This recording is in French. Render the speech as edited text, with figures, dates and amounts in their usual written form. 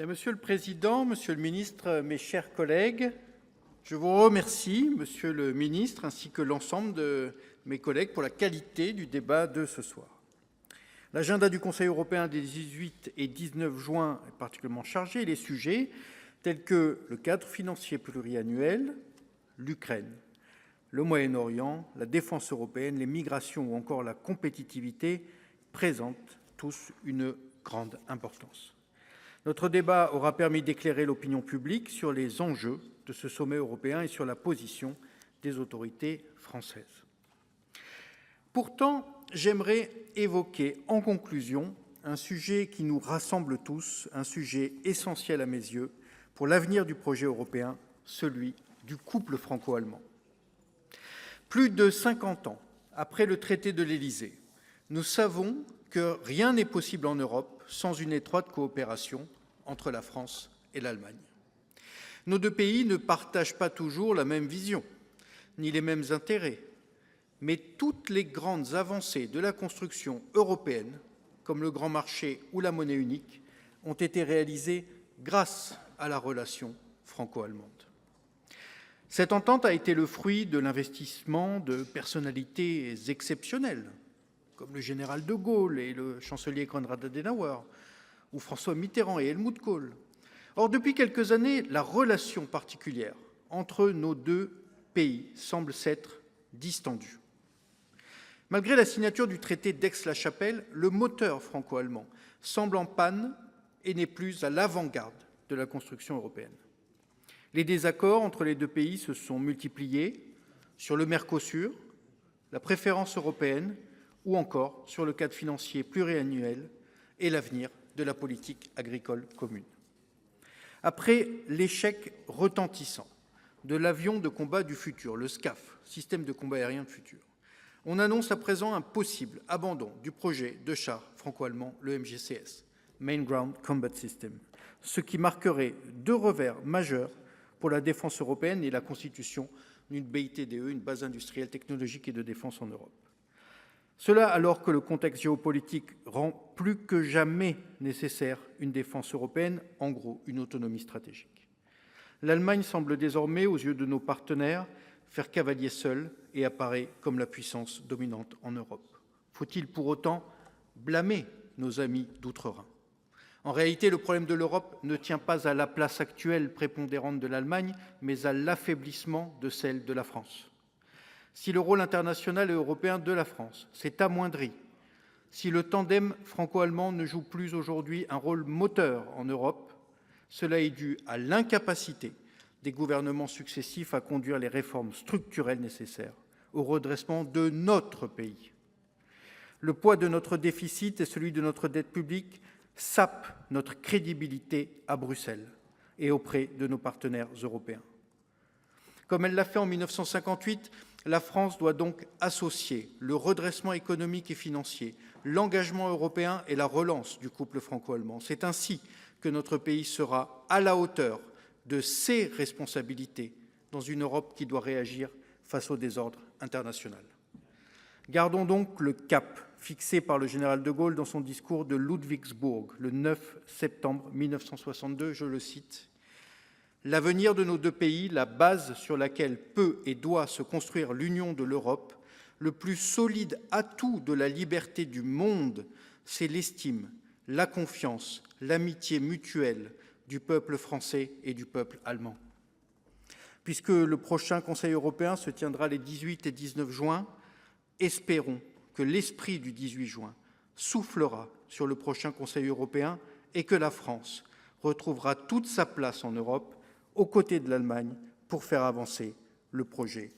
Monsieur le Président, Monsieur le Ministre, mes chers collègues, je vous remercie, Monsieur le Ministre, ainsi que l'ensemble de mes collègues pour la qualité du débat de ce soir. L'agenda du Conseil européen des 18 et 19 juin est particulièrement chargé. Les sujets tels que le cadre financier pluriannuel, l'Ukraine, le Moyen-Orient, la défense européenne, les migrations ou encore la compétitivité présentent tous une grande importance. Notre débat aura permis d'éclairer l'opinion publique sur les enjeux de ce sommet européen et sur la position des autorités françaises. Pourtant, j'aimerais évoquer en conclusion un sujet qui nous rassemble tous, un sujet essentiel à mes yeux pour l'avenir du projet européen, celui du couple franco-allemand. Plus de 50 ans après le traité de l'Élysée, nous savons que rien n'est possible en Europe sans une étroite coopération entre la France et l'Allemagne. Nos deux pays ne partagent pas toujours la même vision, ni les mêmes intérêts, mais toutes les grandes avancées de la construction européenne, comme le grand marché ou la monnaie unique, ont été réalisées grâce à la relation franco-allemande. Cette entente a été le fruit de l'investissement de personnalités exceptionnelles, comme le général de Gaulle et le chancelier Konrad Adenauer, ou François Mitterrand et Helmut Kohl. Or, depuis quelques années, la relation particulière entre nos deux pays semble s'être distendue. Malgré la signature du traité d'Aix-la-Chapelle, le moteur franco-allemand semble en panne et n'est plus à l'avant-garde de la construction européenne. Les désaccords entre les deux pays se sont multipliés sur le Mercosur, la préférence européenne ou encore sur le cadre financier pluriannuel et l'avenir de la politique agricole commune. Après l'échec retentissant de l'avion de combat du futur, le SCAF, système de combat aérien du futur, on annonce à présent un possible abandon du projet de char franco-allemand, le MGCS, Main Ground Combat System, ce qui marquerait deux revers majeurs pour la défense européenne et la constitution d'une BITDE, une base industrielle, technologique et de défense en Europe. Cela alors que le contexte géopolitique rend plus que jamais nécessaire une défense européenne, en gros une autonomie stratégique. L'Allemagne semble désormais, aux yeux de nos partenaires, faire cavalier seul et apparaît comme la puissance dominante en Europe. Faut-il pour autant blâmer nos amis d'outre-Rhin ? En réalité, le problème de l'Europe ne tient pas à la place actuelle prépondérante de l'Allemagne, mais à l'affaiblissement de celle de la France. Si le rôle international et européen de la France s'est amoindri, si le tandem franco-allemand ne joue plus aujourd'hui un rôle moteur en Europe, cela est dû à l'incapacité des gouvernements successifs à conduire les réformes structurelles nécessaires au redressement de notre pays. Le poids de notre déficit et celui de notre dette publique sapent notre crédibilité à Bruxelles et auprès de nos partenaires européens. Comme elle l'a fait en 1958, la France doit donc associer le redressement économique et financier, l'engagement européen et la relance du couple franco-allemand. C'est ainsi que notre pays sera à la hauteur de ses responsabilités dans une Europe qui doit réagir face au désordre international. Gardons donc le cap fixé par le général de Gaulle dans son discours de Ludwigsburg le 9 septembre 1962, je le cite. L'avenir de nos deux pays, la base sur laquelle peut et doit se construire l'union de l'Europe, le plus solide atout de la liberté du monde, c'est l'estime, la confiance, l'amitié mutuelle du peuple français et du peuple allemand. Puisque le prochain Conseil européen se tiendra les 18 et 19 juin, espérons que l'esprit du 18 juin soufflera sur le prochain Conseil européen et que la France retrouvera toute sa place en Europe aux côtés de l'Allemagne pour faire avancer le projet